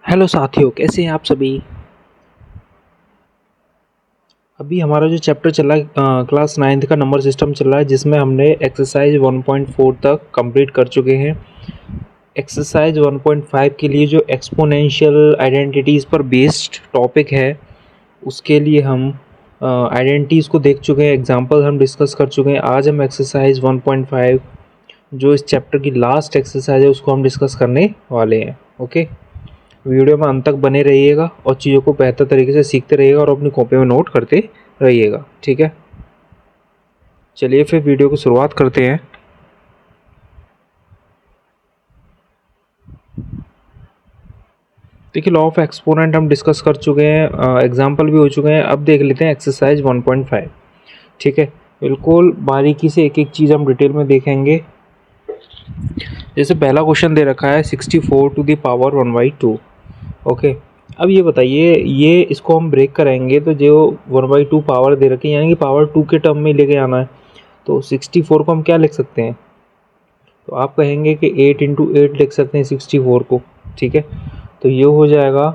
Hello साथियों, कैसे हैं आप सभी। अभी हमारा जो चैप्टर चला है क्लास 9th का नंबर सिस्टम चल रहा है, जिसमें हमने एक्सरसाइज 1.4 तक कंप्लीट कर चुके हैं। एक्सरसाइज 1.5 के लिए जो एक्सपोनेंशियल आइडेंटिटीज़ पर बेस्ड टॉपिक है, उसके लिए हम आइडेंटिटीज़ को देख चुके हैं, एग्जांपल हम डिस्कस कर चुके हैं। आज हम एक्सरसाइज 1.5 जो इस चैप्टर की लास्ट एक्सरसाइज है उसको हम डिस्कस करने वाले हैं। ओके, वीडियो में अंत तक बने रहिएगा और चीज़ों को बेहतर तरीके से सीखते रहिएगा और अपनी कॉपी में नोट करते रहिएगा। ठीक है, चलिए फिर वीडियो की शुरुआत करते हैं। देखिए, लॉ ऑफ एक्सपोनेंट हम डिस्कस कर चुके हैं, एग्जाम्पल भी हो चुके हैं। अब देख लेते हैं एक्सरसाइज 1.5। ठीक है, बिल्कुल बारीकी से एक एक चीज़ हम डिटेल में देखेंगे। जैसे पहला क्वेश्चन दे रखा है 64 टू द पावर 1/2। ओके, अब ये बताइए, ये इसको हम ब्रेक कराएंगे तो जो 1/2 पावर दे रखी है, यानी कि पावर 2 के टर्म में लेके आना है। तो 64 को हम क्या लिख सकते हैं, तो आप कहेंगे कि 8 इंटू 8 लिख सकते हैं 64 को। ठीक है, तो ये हो जाएगा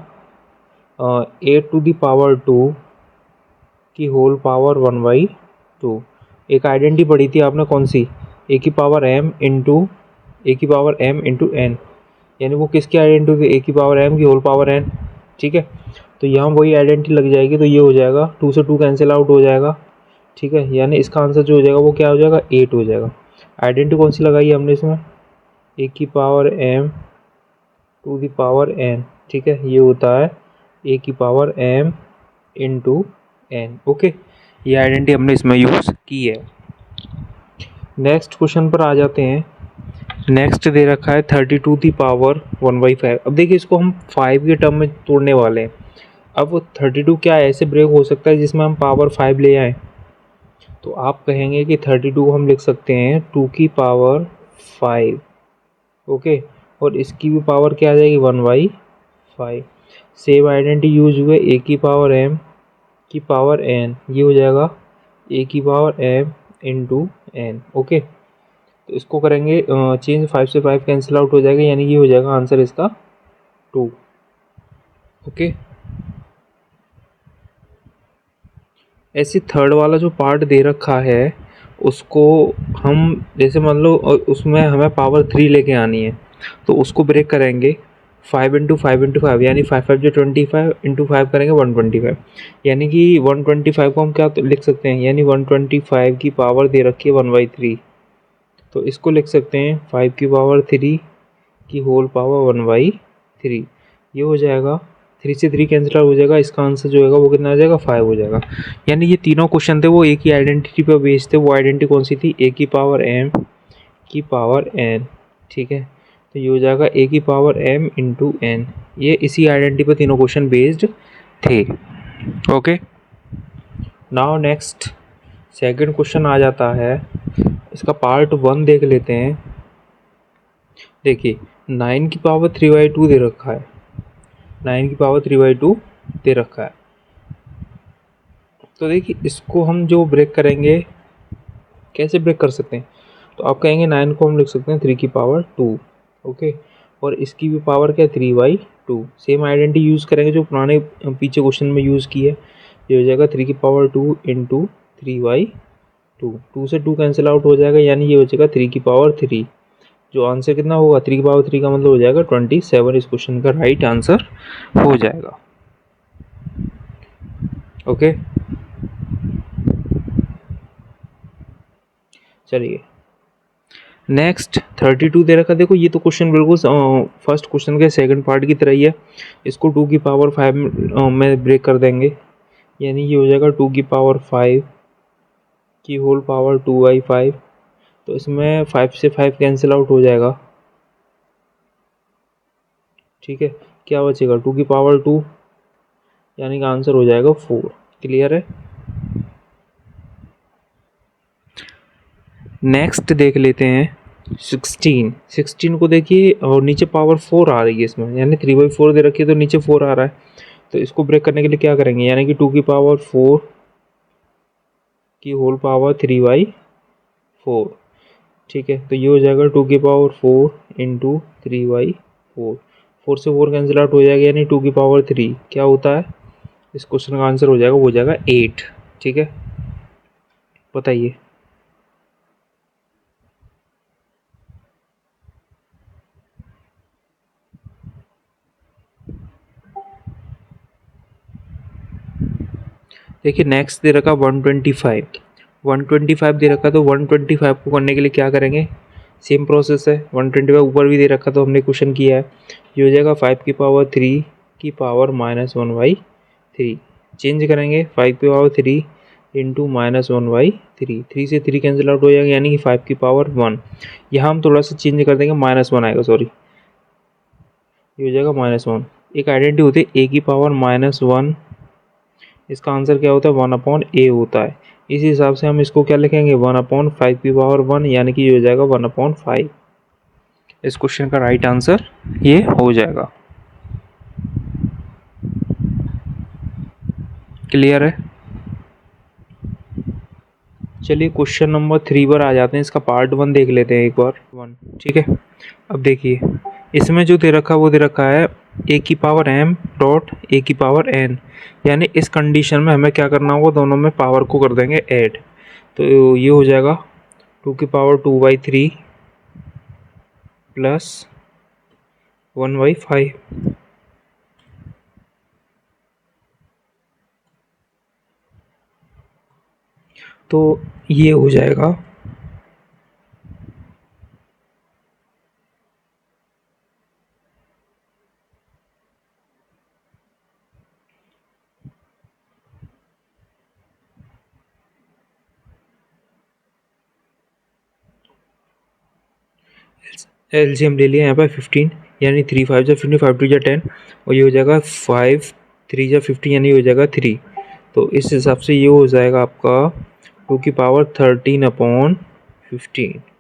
8 टू द पावर 2 की होल पावर 1/2। एक आइडेंटिटी पढ़ी थी आपने, कौन सी, ए की पावर m इंटू एन, यानी वो किसकी आइडेंटिटी थी, ए की पावर m की होल पावर n। ठीक है, तो यहाँ वही आइडेंटिटी लग जाएगी, तो ये हो जाएगा 2 से 2 कैंसिल आउट हो जाएगा। ठीक है, यानी इसका आंसर जो हो जाएगा वो क्या हो जाएगा, 8 हो जाएगा। आइडेंटिटी कौन सी लगाई हमने इसमें, ए की power m to the power n। ठीक है, ये होता है ए की power m into n. Okay, ये आइडेंटिटी हमने इसमें यूज़ की है। नेक्स्ट क्वेश्चन पर आ जाते हैं। नेक्स्ट दे रखा है 32 की पावर 1/5। अब देखिए, इसको हम 5 के टर्म में तोड़ने वाले हैं। अब 32 क्या ऐसे ब्रेक हो सकता है जिसमें हम पावर 5 ले आएँ, तो आप कहेंगे कि 32 को हम लिख सकते हैं 2 की पावर 5। ओके, और इसकी भी पावर क्या आ जाएगी, 1/5। सेम आइडेंटिटी यूज हुए, ए की पावर m की पावर n, ये हो जाएगा ए की power m into n. Okay, तो इसको करेंगे चेंज, 5 से 5 कैंसिल आउट हो जाएगा, यानी ये हो जाएगा आंसर इसका 2। ओके, ऐसे थर्ड वाला जो पार्ट दे रखा है उसको हम, जैसे मान लो उसमें हमें पावर 3 लेके आनी है, तो उसको ब्रेक करेंगे 5 इंटू 5 इंटू 5, यानी 5 5 जो 25 इंटू 5 करेंगे 125, यानी कि 125 को हम क्या तो लिख सकते हैं, यानी 125 की पावर दे रखी है 1/3, तो इसको लिख सकते हैं 5 की पावर 3 की होल पावर 1/3। ये हो जाएगा, 3 से 3 कैंसिल हो जाएगा, इसका आंसर जो होगा वो कितना आ जाएगा, 5 हो जाएगा। यानी ये तीनों क्वेश्चन थे वो एक ही आइडेंटिटी पर बेस्ड थे। वो आइडेंटिटी कौन सी थी, ए की पावर m की पावर n। ठीक है, तो ये हो जाएगा ए की पावर m इंटू एन। ये इसी आइडेंटिटी पर तीनों क्वेश्चन बेस्ड थे। Okay, now next second question आ जाता है, इसका पार्ट 1 देख लेते हैं। देखिए, 9 की पावर 3/2 दे रखा है, 9 की पावर 3/2 दे रखा है। तो देखिए, इसको हम जो ब्रेक करेंगे, कैसे ब्रेक कर सकते हैं, तो आप कहेंगे 9 को हम लिख सकते हैं 3 की पावर 2। ओके, और इसकी भी पावर क्या है, 3/2। सेम आइडेंटिटी यूज़ करेंगे जो पुराने पीछे क्वेश्चन में यूज़ की है। ये हो जाएगा 3 की पावर 2 इंटू 3/2। 2 से 2 कैंसिल आउट हो जाएगा, यानी ये हो जाएगा 3 की पावर 3। जो आंसर कितना होगा, 3 की पावर 3 का मतलब हो जाएगा 27। इस क्वेश्चन का राइट आंसर हो जाएगा। ओके, चलिए नेक्स्ट 32 दे रखा। देखो, ये तो क्वेश्चन बिल्कुल फर्स्ट क्वेश्चन के सेकंड पार्ट की तरह ही है। इसको 2 की पावर 5 में ब्रेक कर देंगे, यानी ये हो जाएगा 2 की पावर 5 की होल पावर 2/5। तो इसमें 5 से 5 कैंसिल आउट हो जाएगा। ठीक है, क्या बचेगा, 2 की पावर 2, यानी कि आंसर हो जाएगा 4। क्लियर है। नेक्स्ट देख लेते हैं 16 को देखिए, और नीचे पावर 4 आ रही है इसमें, यानी 3/4 दे रखी है तो नीचे 4 आ रहा है। तो इसको ब्रेक करने के लिए क्या करेंगे, यानी कि 2 की पावर 4 की होल पावर 3/4। ठीक है, तो ये हो जाएगा 2 की पावर 4 इंटू 3/4। 4 से 4 कैंसिल आउट हो जाएगा, यानी 2 की पावर 3 क्या होता है, इस क्वेश्चन का आंसर हो जाएगा, वो हो जाएगा 8। ठीक है, बताइए। देखिए नेक्स्ट दे रखा 125, 125 दे रखा, तो 125 को करने के लिए क्या करेंगे, सेम प्रोसेस है। 125 ऊपर भी दे रखा तो हमने क्वेश्चन किया है, ये हो जाएगा 5 की पावर 3 की पावर -1/3। चेंज करेंगे 5 की पावर 3 इंटू -1/3, 3 से 3 कैंसिल आउट हो जाएगा, यानी कि 5 की पावर 1। यहाँ हम थोड़ा सा चेंज कर देंगे, -1 आएगा, सॉरी, ये हो जाएगा -1। एक आइडेंटिटी होती है a की पावर -1, इसका आंसर क्या होता है, 1/a होता है। इस हिसाब से हम इसको क्या लिखेंगे, 1/5 की पावर 1, यानी कि ये हो जाएगा 1/5। इस क्वेश्चन का राइट आंसर ये हो जाएगा। क्लियर है? चलिए क्वेश्चन नंबर 3 पर आ जाते हैं, इसका पार्ट 1 देख लेते हैं एक बार 1। ठीक है, अब देखिए इसमें जो दे रखा वो दे रखा है a की पावर m डॉट a की पावर n, यानी इस कंडीशन में हमें क्या करना होगा, दोनों में पावर को कर देंगे ऐड, तो ये हो जाएगा 2 की पावर 2/3 प्लस 1/5। तो ये हो जाएगा एलसीएम ले लिया यहाँ पर 15, यानी 3 5 जा 15, 5 2 जा 10, और ये हो जाएगा 5 3 जा 50, यानी हो जाएगा 3। तो इस हिसाब से ये हो जाएगा आपका 2 की पावर 13/15।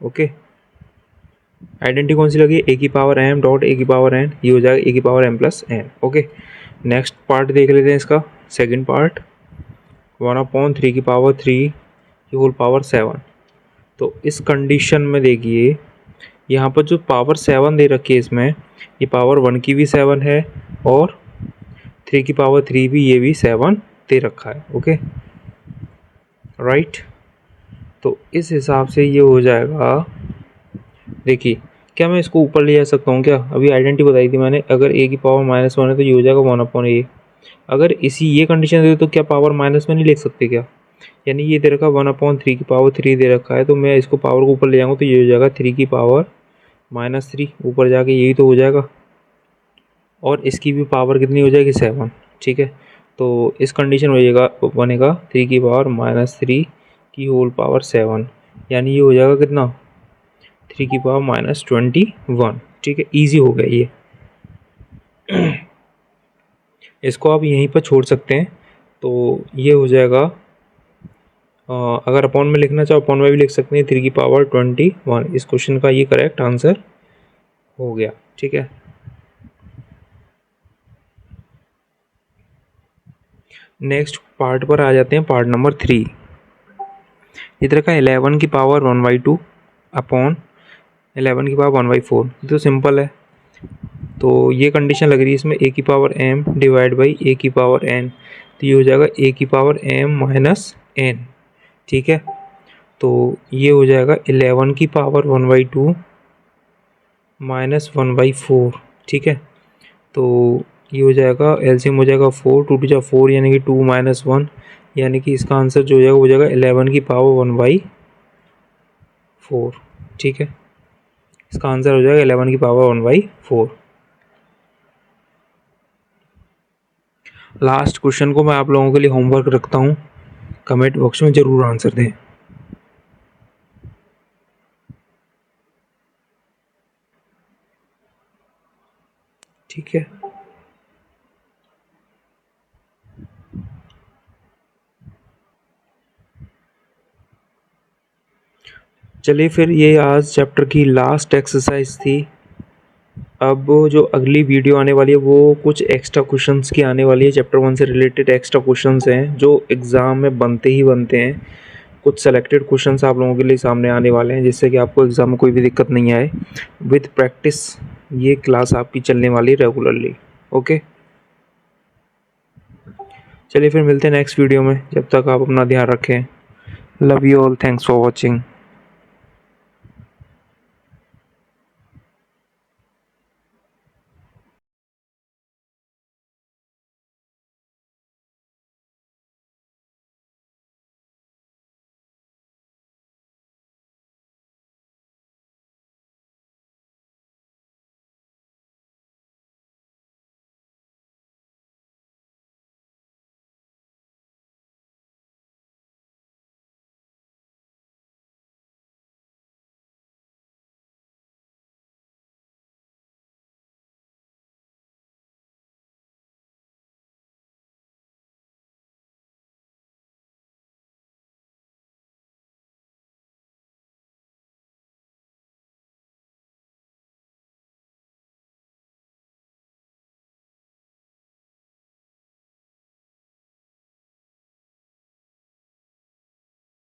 ओके, आइडेंटिटी कौन सी लगी, a की पावर m डॉट a की पावर n, ये हो जाएगा a की power m plus n। Okay, next part देख लेते हैं इसका, सेकंड पार्ट 1/3 की पावर 3 की होल पावर 7। तो इस कंडीशन में देखिए यहाँ पर जो पावर 7 दे रखी है, इसमें ये पावर 1 की भी 7 है और 3 की पावर 3 भी, ये भी 7 दे रखा है। ओके राइट, तो इस हिसाब से ये हो जाएगा। देखिए क्या मैं इसको ऊपर ले जा सकता हूँ क्या, अभी आइडेंटिटी बताई थी मैंने, अगर a की पावर -1 है तो ये हो जाएगा 1/a। अगर इसी ये कंडीशन दे तो क्या पावर माइनस में नहीं लिख सकते क्या, यानी ये दे रखा 1/3 की पावर 3 दे रखा है, तो मैं इसको पावर को ऊपर ले जाऊँगा तो ये हो जाएगा 3 की पावर -3, ऊपर जाके यही तो हो जाएगा, और इसकी भी पावर कितनी हो जाएगी 7। ठीक है, तो इस कंडीशन में बनेगा 3 की पावर -3 की होल पावर 7, यानी ये हो जाएगा कितना, 3 की पावर -21। ठीक है, इजी हो गया ये। इसको आप यहीं पर छोड़ सकते हैं, तो ये हो जाएगा, अगर अपॉन में लिखना चाहो अपॉन में भी लिख सकते हैं, 3 की पावर 21। इस क्वेश्चन का ये करेक्ट आंसर हो गया। ठीक है, नेक्स्ट पार्ट पर आ जाते हैं, पार्ट नंबर 3। इधर का 11 की पावर 1/2 अपॉन 11 की पावर 1/4, तो सिंपल है। तो ये कंडीशन लग रही है इसमें a की power m divide by a की पावर n, तो ये हो जाएगा a की पावर m माइनस n। ठीक है, तो ये हो जाएगा 11 की पावर 1/2 माइनस 1/4। ठीक है, तो ये हो जाएगा, एलसीएम हो जाएगा 4, 2 2 4, यानी कि 2 - 1, यानी कि इसका आंसर जो हो जाएगा वो हो जाएगा 11 की पावर 1/4। ठीक है, इसका आंसर हो जाएगा 11 की पावर 1/4। लास्ट क्वेश्चन को मैं आप लोगों के लिए होमवर्क रखता हूँ, कमेंट बॉक्स में ज़रूर आंसर दें। ठीक है, चलिए फिर ये आज चैप्टर की लास्ट एक्सरसाइज थी। अब जो अगली वीडियो आने वाली है वो कुछ एक्स्ट्रा क्वेश्चंस की आने वाली है, चैप्टर 1 से रिलेटेड एक्स्ट्रा क्वेश्चंस हैं जो एग्ज़ाम में बनते ही बनते हैं। कुछ सेलेक्टेड क्वेश्चंस आप लोगों के लिए सामने आने वाले हैं, जिससे कि आपको एग्ज़ाम में कोई भी दिक्कत नहीं आए। विद प्रैक्टिस ये क्लास आपकी चलने वाली रेगुलरली। ओके, चलिए फिर मिलते हैं नेक्स्ट वीडियो में। जब तक आप अपना ध्यान रखें। Love you all, thanks for watching.